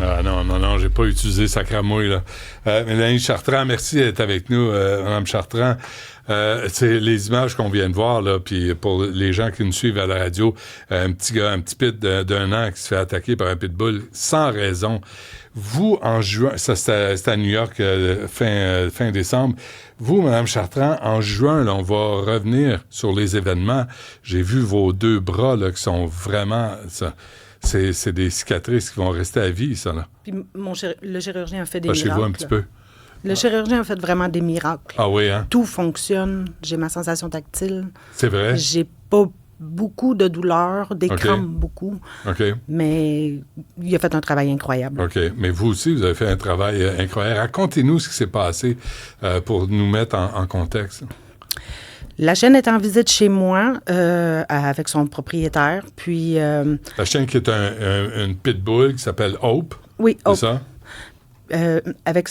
Ah non, j'ai pas utilisé sacramouille, là. Mélanie Chartrand, merci d'être avec nous, Mme Chartrand. C'est les images qu'on vient de voir, là, puis pour les gens qui nous suivent à la radio, un petit pit d'1 an qui se fait attaquer par un pitbull sans raison. Vous, en juin, ça c'était à New York, fin décembre. Vous, Mme Chartrand, en juin, là, on va revenir sur les événements. J'ai vu vos 2 bras là, qui sont vraiment... C'est des cicatrices qui vont rester à vie, ça, là. Puis le chirurgien a fait des miracles. Cachez-vous un petit peu. Le chirurgien a fait vraiment des miracles. Ah oui, hein? Tout fonctionne. J'ai ma sensation tactile. C'est vrai? J'ai pas beaucoup de douleurs, des crampes beaucoup. OK. Mais il a fait un travail incroyable. OK. Mais vous aussi, vous avez fait un travail incroyable. Racontez-nous ce qui s'est passé pour nous mettre en contexte. La chienne est en visite chez moi avec son propriétaire. Puis. La chienne qui est une pitbull qui s'appelle Hope. Oui, Hope. C'est ça? Avec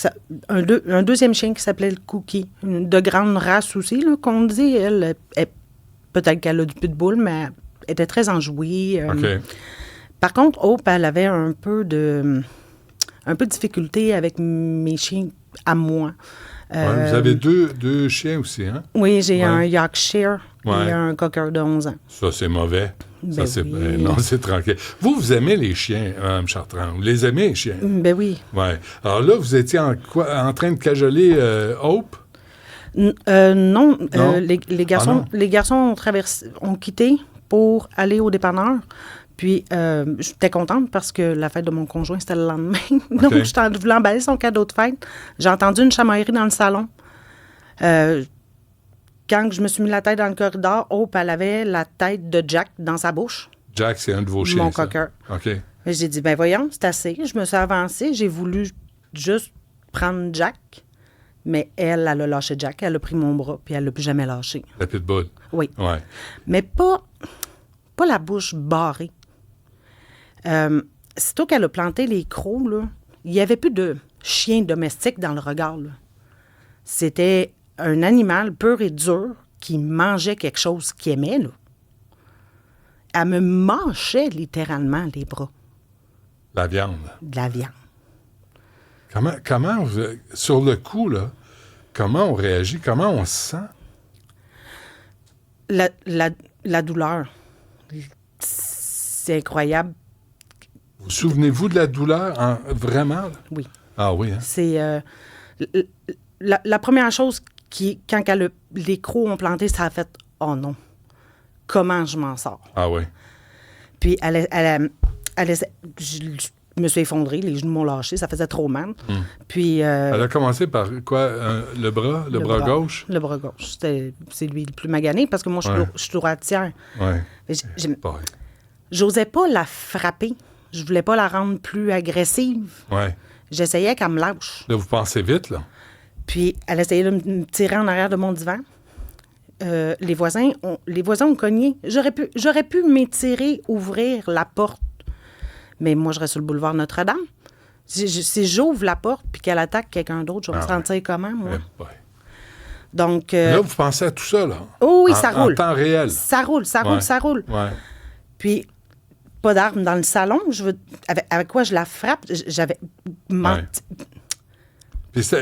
un deuxième chien qui s'appelait le Cookie. De grande race aussi, là, qu'on dit. Elle, peut-être qu'elle a du pitbull, mais elle était très enjouée. OK. Par contre, Hope, elle avait un peu de difficulté avec mes chiens à moi. Ouais, vous avez deux chiens aussi, hein? Oui, j'ai un Yorkshire et Ouais. un Cocker de 11 ans. Ça, c'est mauvais. Ben Ça, c'est... oui. Non, c'est tranquille. Vous aimez les chiens, Mme Chartrand. Vous les aimez, les chiens? Ben oui. Oui. Alors là, vous étiez en train de cajoler Hope? Non. Non? Les garçons, les garçons ont quitté pour aller au dépanneur. Puis, j'étais contente parce que la fête de mon conjoint, c'était le lendemain. Donc, je voulais emballer son cadeau de fête. J'ai entendu une chamaillerie dans le salon. Quand je me suis mis la tête dans le corridor, Hope, elle avait la tête de Jack dans sa bouche. Jack, c'est un de vos chiens, Mon ça. cocker. OK. Et j'ai dit, ben voyons, c'est assez. Je me suis avancée. J'ai voulu juste prendre Jack. Mais elle a lâché Jack. Elle a pris mon bras, puis elle l'a plus jamais lâché. La pitbull. Oui. Ouais. Mais pas la bouche barrée. Sitôt qu'elle a planté les crocs, là, il n'y avait plus de chien domestique dans le regard. Là. C'était un animal pur et dur qui mangeait quelque chose qu'il aimait. Là. Elle me mâchait littéralement les bras. La viande. De la viande. Comment sur le coup, là, comment on réagit? Comment on se sent? La douleur. C'est incroyable. Vous souvenez-vous de la douleur, vraiment? Oui. Ah oui, hein? C'est la première chose quand les crocs ont planté, ça a fait « Oh non, comment je m'en sors? » Ah oui. Puis je me suis effondrée, les genoux m'ont lâché, ça faisait trop mal. Puis... Elle a commencé par quoi? Le bras? Le bras gauche? Le bras gauche. C'est lui le plus magané parce que moi, je suis droitière. Oui. J'osais pas la frapper. Je voulais pas la rendre plus agressive. Oui. J'essayais qu'elle me lâche. Là, vous pensez vite, là? Puis, elle essayait de me tirer en arrière de mon divan. Les voisins ont cogné. J'aurais pu m'étirer, ouvrir la porte. Mais moi, je reste sur le boulevard Notre-Dame. Si j'ouvre la porte puis qu'elle attaque quelqu'un d'autre, je vais me sentir comment, moi? Donc... là, vous pensez à tout ça, là? Oh oui, ça roule. En temps réel. Ça roule. Ouais. Puis... pas d'arme dans le salon. Avec quoi je la frappe? J'avais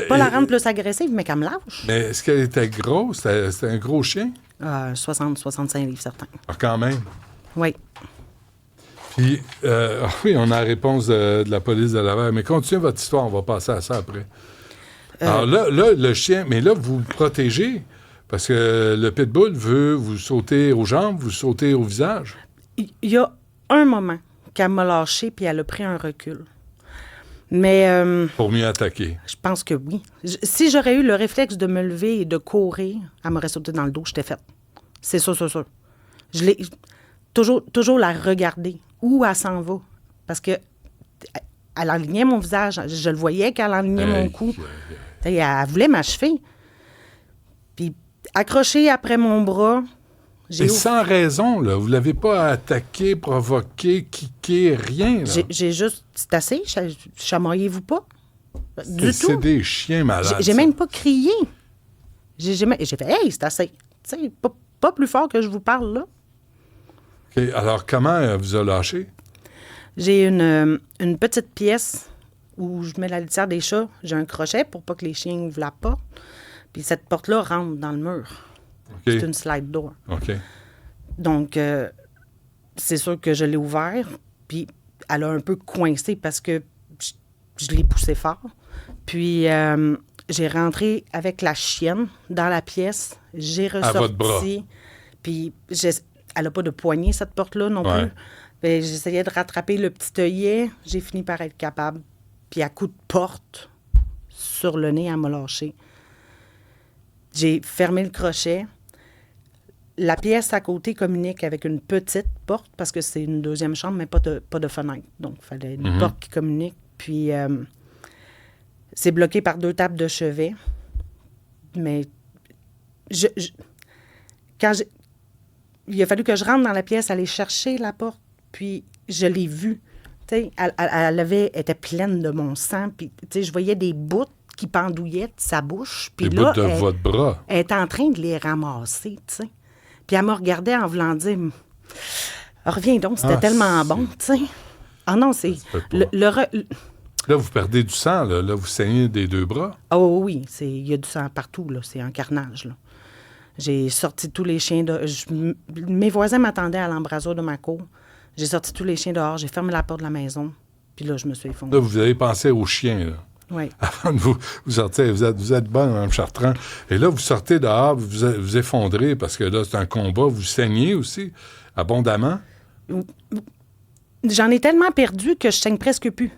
pas la rendre plus agressive, mais qu'elle me lâche. Mais est-ce qu'elle était grosse? C'était un gros chien? 60-65 livres, certains. Ah, quand même. Oui. Puis, oui, on a la réponse de la police de Laval. Mais continuez votre histoire, on va passer à ça après. Alors là, le chien, mais là, vous protégez, parce que le pitbull veut vous sauter aux jambes, vous sauter au visage. Il y a un moment qu'elle m'a lâché puis elle a pris un recul. Mais... pour mieux attaquer. Je pense que oui. Si j'aurais eu le réflexe de me lever et de courir, elle m'aurait sauté dans le dos, j'étais faite. C'est sûr. Je l'ai toujours la regarder. Où elle s'en va? Parce que elle enlignait mon visage. Je le voyais qu'elle enlignait mon cou. Elle voulait m'achever. Puis accrochée après mon bras... Et sans raison, là. Vous ne l'avez pas attaqué, provoqué, kické, rien, là. J'ai juste... C'est assez, chamaillez-vous pas. Du tout. C'est des chiens malades. J'ai même pas crié. J'ai fait « Hey, c'est assez. » Tu sais, pas plus fort que je vous parle, là. OK. Alors, comment elle vous a lâché? J'ai une petite pièce où je mets la litière des chats, j'ai un crochet pour pas que les chiens ouvrent la porte. Puis cette porte-là rentre dans le mur. OK. C'est une slide door. OK. Donc, c'est sûr que je l'ai ouvert, puis elle a un peu coincé parce que je l'ai poussé fort. Puis, j'ai rentré avec la chienne dans la pièce. J'ai ressorti. votre bras. Puis, elle n'a pas de poignée, cette porte-là, non Ouais. plus. Puis, j'essayais de rattraper le petit œillet. J'ai fini par être capable. Puis, à coup de porte, sur le nez, elle m'a lâché. J'ai fermé le crochet. La pièce à côté communique avec une petite porte parce que c'est une deuxième chambre, mais pas de fenêtre. Donc, il fallait une porte qui communique. Puis, c'est bloqué par 2 tables de chevet. Mais il a fallu que je rentre dans la pièce, aller chercher la porte, puis je l'ai vue. Tu sais, elle était pleine de mon sang, puis tu sais, je voyais des bouts qui pendouillaient de sa bouche. Puis Les là, bouts de votre bras. elle était en train de les ramasser, tu sais. Puis elle me regardait en voulant dire « Reviens donc, c'était tellement bon, tu sais. » Ah non, c'est... Ça se peut pas. Là, vous perdez du sang, là. Là, vous saignez des 2 bras. Oh oui, il y a du sang partout, là. C'est un carnage, là. J'ai sorti tous les chiens mes voisins m'attendaient à l'embrasure de ma cour. J'ai sorti tous les chiens dehors, j'ai fermé la porte de la maison, puis là, je me suis effondrée. Là, vous avez pensé aux chiens, là. Oui. Avant de vous sortir, vous êtes bon, Mme Chartrand. Et là, vous sortez dehors, vous effondrez, parce que là, c'est un combat. Vous saignez aussi, abondamment. J'en ai tellement perdu que je saigne presque plus.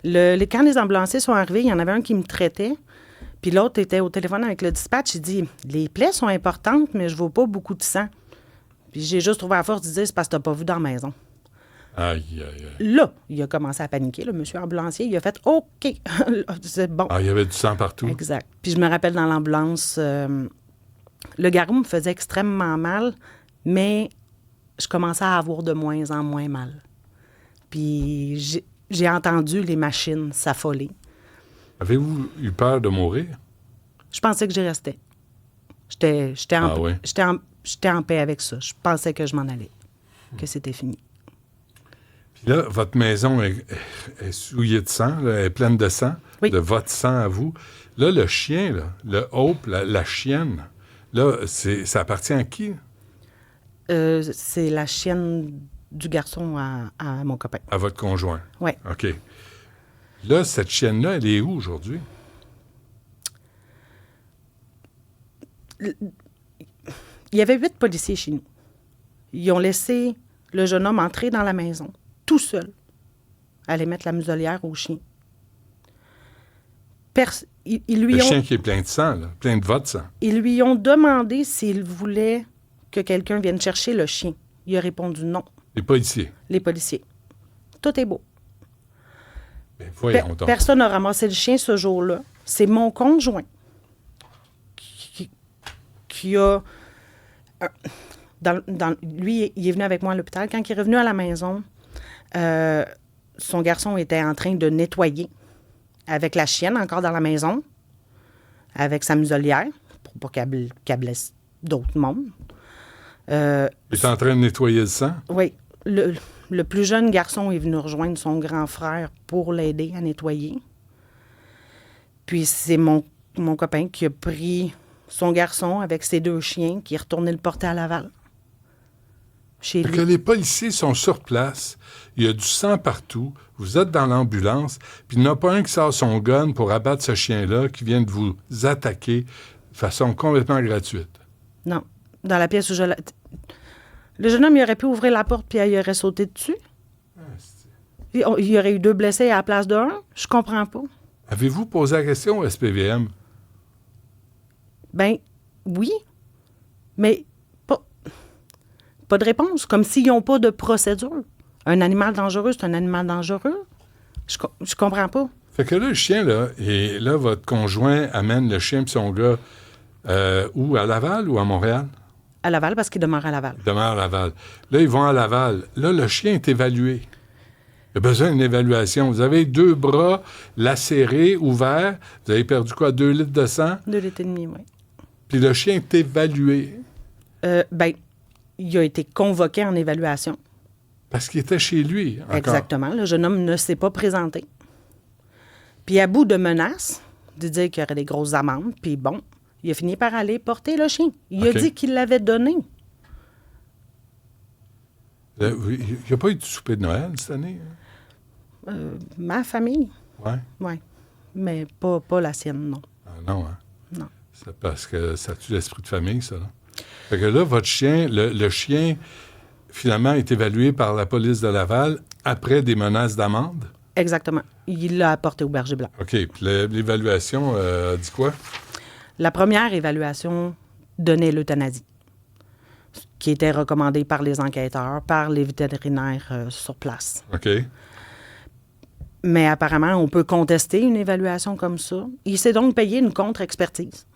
Quand les ambulanciers sont arrivés, il y en avait un qui me traitait, puis l'autre était au téléphone avec le dispatch. Il dit « Les plaies sont importantes, mais je ne vaux pas beaucoup de sang. » Puis j'ai juste trouvé à force de dire « C'est parce que tu n'as pas vu dans la maison. » Aïe, aïe, aïe. Là, il a commencé à paniquer, le monsieur ambulancier. Il a fait « OK. » C'est bon. Ah, il y avait du sang partout. Exact. Puis je me rappelle dans l'ambulance, le garrot me faisait extrêmement mal, mais je commençais à avoir de moins en moins mal. Puis j'ai entendu les machines s'affoler. Avez-vous eu peur de mourir? Je pensais que j'y restais. J'étais en paix avec ça. Je pensais que je m'en allais, que c'était fini. Puis là, votre maison est souillée de sang, là, elle est pleine de sang, Oui. de votre sang à vous. Là, le chien, là, le Hope, la chienne, là, ça appartient à qui? C'est la chienne du garçon à mon copain. À votre conjoint? Oui. OK. Là, cette chienne-là, elle est où aujourd'hui? Il y avait 8 policiers chez nous. Ils ont laissé le jeune homme entrer dans la maison, tout seul, aller mettre la muselière au chien. Le chien qui est plein de sang, là, plein de votre sang. Ils lui ont demandé s'il voulait que quelqu'un vienne chercher le chien. Il a répondu non. Les policiers. Les policiers. Tout est beau. Ben, voyons donc. Personne n'a ramassé le chien ce jour-là. C'est mon conjoint qui a... lui, il est venu avec moi à l'hôpital. Quand il est revenu à la maison, son garçon était en train de nettoyer avec la chienne encore dans la maison, avec sa muselière, pour pas qu'elle blesse d'autres mondes. Il est en train de nettoyer le sang? Oui. Le plus jeune garçon est venu rejoindre son grand frère pour l'aider à nettoyer. Puis c'est mon copain qui a pris son garçon avec ses 2 chiens, qui est retourné le porter à Laval. Chez lui. Que les policiers sont sur place, il y a du sang partout, vous êtes dans l'ambulance, puis il n'y en a pas un qui sort son gun pour abattre ce chien-là qui vient de vous attaquer de façon complètement gratuite. Non. Dans la pièce où le jeune homme, il aurait pu ouvrir la porte puis il aurait sauté dessus. Il y aurait eu 2 blessés à la place d'1. Je comprends pas. Avez-vous posé la question au SPVM? Ben oui, mais pas de réponse. Comme s'ils n'ont pas de procédure. Un animal dangereux, c'est un animal dangereux. Je comprends pas. Fait que là, le chien, là, et là, votre conjoint amène le chien et son gars où? À Laval ou à Montréal? À Laval, parce qu'il demeure à Laval. Il demeure à Laval. Là, ils vont à Laval. Là, le chien est évalué. Il a besoin d'une évaluation. Vous avez 2 bras lacérés, ouverts. Vous avez perdu quoi? 2 litres de sang? 2 litres et demi, oui. Puis le chien est évalué. Ben, il a été convoqué en évaluation. Parce qu'il était chez lui, encore. Exactement. Le jeune homme ne s'est pas présenté. Puis à bout de menaces, de dire qu'il y aurait des grosses amendes, puis bon, il a fini par aller porter le chien. Il a dit qu'il l'avait donné. Il n'y a pas eu de souper de Noël cette année? Ma famille. Oui. Oui. Mais pas la sienne, non. Ah, non, hein? Non. C'est parce que ça tue l'esprit de famille, ça. Là. Fait que là, votre chien, le chien, finalement, est évalué par la police de Laval après des menaces d'amende? Exactement. Il l'a apporté au Berger Blanc. OK. Puis l'évaluation dit quoi? La première évaluation donnait l'euthanasie, qui était recommandée par les enquêteurs, par les vétérinaires sur place. OK. Mais apparemment, on peut contester une évaluation comme ça. Il s'est donc payé une contre-expertise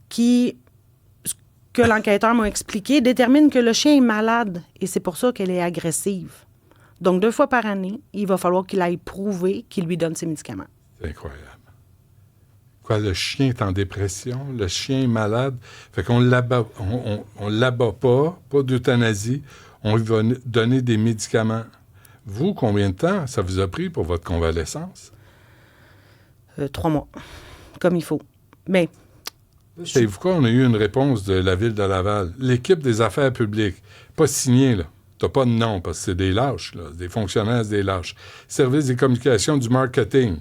qui, ce que l'enquêteur m'a expliqué, détermine que le chien est malade et c'est pour ça qu'elle est agressive. Donc, 2 fois par année, il va falloir qu'il aille prouver qu'il lui donne ses médicaments. C'est incroyable. Quoi, le chien est en dépression, le chien est malade, fait qu'on l'abat, on l'abat pas d'euthanasie, on lui va donner des médicaments. Vous, combien de temps ça vous a pris pour votre convalescence? 3 mois, comme il faut. Mais... Savez-vous quoi? On a eu une réponse de la Ville de Laval. L'équipe des affaires publiques, pas signée, là. T'as pas de nom, parce que c'est des lâches, là. Des fonctionnaires, c'est des lâches. Service des communications du marketing.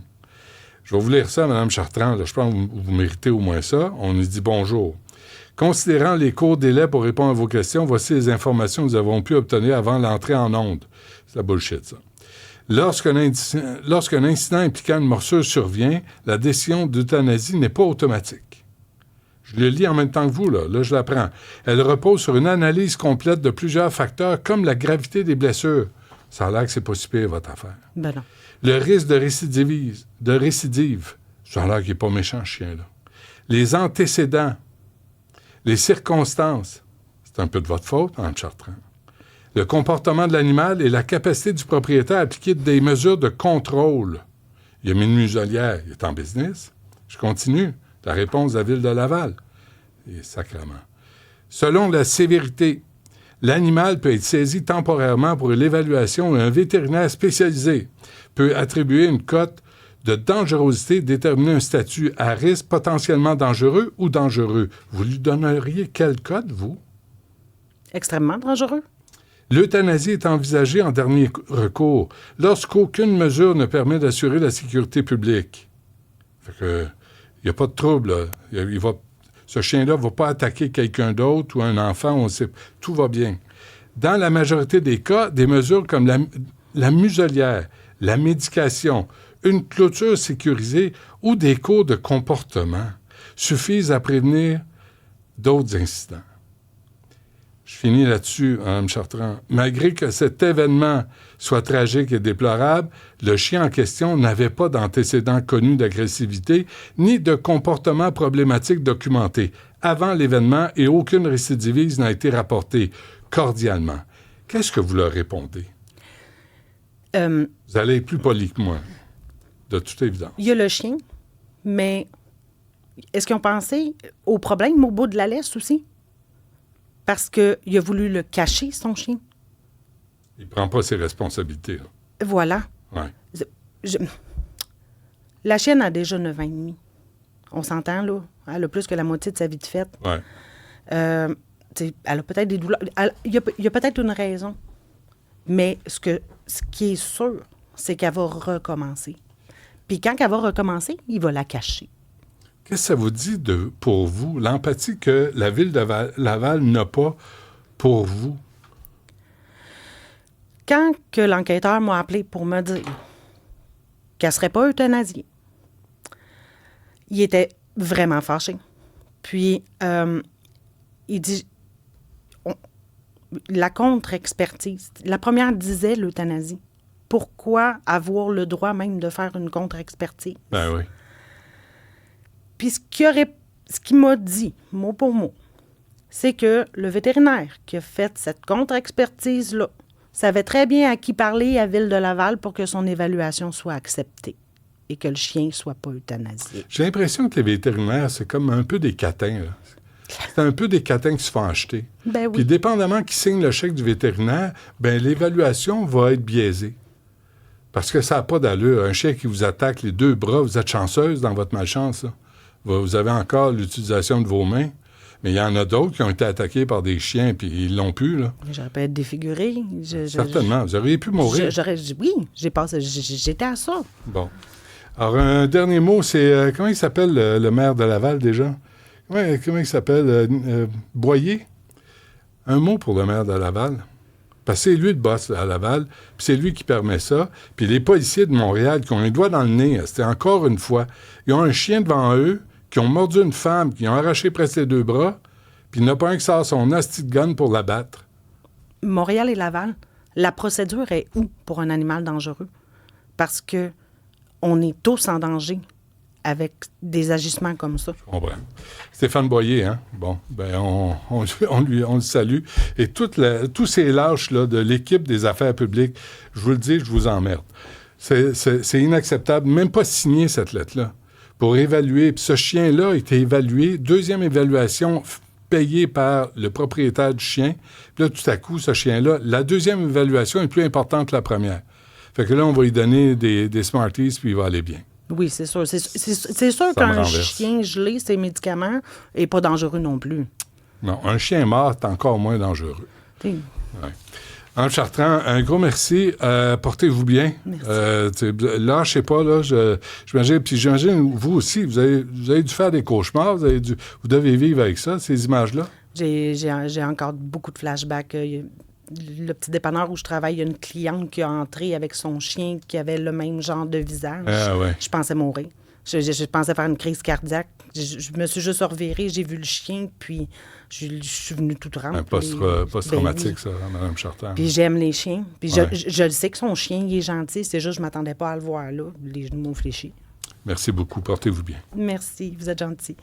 Je vais vous lire ça, Mme Chartrand. Là. Je pense que vous méritez au moins ça. On nous dit bonjour. Considérant les courts délais pour répondre à vos questions, voici les informations que nous avons pu obtenir avant l'entrée en onde. C'est la bullshit, ça. Lorsqu'un incident impliquant une morsure survient, la décision d'euthanasie n'est pas automatique. Je le lis en même temps que vous, là. Là, je l'apprends. Elle repose sur une analyse complète de plusieurs facteurs, comme la gravité des blessures. Ça a l'air que c'est pas si pire, votre affaire. Ben non. Le risque de récidive. Ça a l'air qu'il n'est pas méchant, ce chien-là. Les antécédents. Les circonstances. C'est un peu de votre faute, Mme Chartrand. Le comportement de l'animal et la capacité du propriétaire à appliquer des mesures de contrôle. Il a mis une muselière. Il est en business. Je continue. La réponse de la Ville de Laval. Et sacrément. Selon la sévérité, l'animal peut être saisi temporairement pour l'évaluation et un vétérinaire spécialisé peut attribuer une cote de dangerosité, déterminer un statut à risque potentiellement dangereux ou dangereux. Vous lui donneriez quelle cote, vous? Extrêmement dangereux. L'euthanasie est envisagée en dernier recours lorsqu'aucune mesure ne permet d'assurer la sécurité publique. Fait que, il n'y a pas de trouble, là. Ce chien-là ne va pas attaquer quelqu'un d'autre ou un enfant, on sait, tout va bien. Dans la majorité des cas, des mesures comme la muselière, la médication, une clôture sécurisée ou des cours de comportement suffisent à prévenir d'autres incidents. Je finis là-dessus, Mme Chartrand. Malgré que cet événement soit tragique et déplorable, le chien en question n'avait pas d'antécédents connus d'agressivité ni de comportement problématique documenté avant l'événement et aucune récidivise n'a été rapportée cordialement. Qu'est-ce que vous leur répondez? Vous allez être plus poli que moi, de toute évidence. Il y a le chien, mais est-ce qu'ils ont pensé au problème au bout de la laisse aussi? Parce qu'il a voulu le cacher, son chien. Il ne prend pas ses responsabilités. Là. Voilà. Ouais. La chienne a déjà 9 ans et demi. On s'entend, là. Elle a plus que la moitié de sa vie de fête. Ouais. Elle a peut-être des douleurs. Il y a peut-être une raison. Mais ce qui est sûr, c'est qu'elle va recommencer. Puis quand elle va recommencer, il va la cacher. Qu'est-ce que ça vous dit pour vous, l'empathie que la Ville de Laval n'a pas pour vous? Quand que l'enquêteur m'a appelé pour me dire qu'elle ne serait pas euthanasiée, il était vraiment fâché. Puis, il dit... la contre-expertise. La première disait l'euthanasie. Pourquoi avoir le droit même de faire une contre-expertise? Ben oui. Puis ce qu'il m'a dit, mot pour mot, c'est que le vétérinaire qui a fait cette contre-expertise-là savait très bien à qui parler à Ville de Laval pour que son évaluation soit acceptée et que le chien ne soit pas euthanasié. J'ai l'impression que les vétérinaires, c'est comme un peu des catins, là. C'est un peu des catins qui se font acheter. Ben oui. Puis dépendamment qui signe le chèque du vétérinaire, ben l'évaluation va être biaisée. Parce que ça n'a pas d'allure. Un chien qui vous attaque les 2 bras, vous êtes chanceuse dans votre malchance. Là. Vous avez encore l'utilisation de vos mains. Mais il y en a d'autres qui ont été attaqués par des chiens, puis ils l'ont pu, là. J'aurais pu être défigurée. Certainement. Vous auriez pu mourir. Oui, j'étais à ça. Bon. Alors, un dernier mot, c'est... comment il s'appelle, le maire de Laval, déjà? Comment il s'appelle? Boyer? Un mot pour le maire de Laval. Parce que c'est lui le boss à Laval, puis c'est lui qui permet ça. Puis les policiers de Montréal qui ont les doigts dans le nez, c'était encore une fois, ils ont un chien devant eux, qui ont mordu une femme, qui ont arraché presque les 2 bras, puis il n'y en a pas un qui sort son hostie de gun pour l'abattre. Montréal et Laval, la procédure est où pour un animal dangereux? Parce que on est tous en danger avec des agissements comme ça. Je comprends. Stéphane Boyer, hein? Bon, ben on le salue. Et tous ces lâches-là de l'équipe des affaires publiques, je vous le dis, je vous emmerde. C'est inacceptable, même pas signer cette lettre-là. Pour évaluer. Puis ce chien-là a été évalué, 2e évaluation payée par le propriétaire du chien. Puis là, tout à coup, ce chien-là, la 2e évaluation est plus importante que la première. Fait que là, on va lui donner des Smarties, puis il va aller bien. Oui, c'est sûr. C'est sûr qu'un chien gelé, ses médicaments, n'est pas dangereux non plus. Non, un chien mort est encore moins dangereux. Ouais. Anne Chartrand, un gros merci. Portez-vous bien. Merci. Lâchez pas, là. J'imagine, puis j'imagine, vous aussi, vous avez dû faire des cauchemars. Vous devez vivre avec ça, ces images-là. J'ai encore beaucoup de flashbacks. Le petit dépanneur où je travaille, il y a une cliente qui a entré avec son chien qui avait le même genre de visage. Ah, ouais. Je pensais mourir. Je pensais faire une crise cardiaque. Je me suis juste revirée, j'ai vu le chien, puis je suis venue toute rente. Un post-traumatique, ça, Mme Chartrand. Puis j'aime les chiens. Puis je le sais que son chien, il est gentil. C'est juste que je ne m'attendais pas à le voir là. Les genoux m'ont fléchi. Merci beaucoup. Portez-vous bien. Merci. Vous êtes gentil.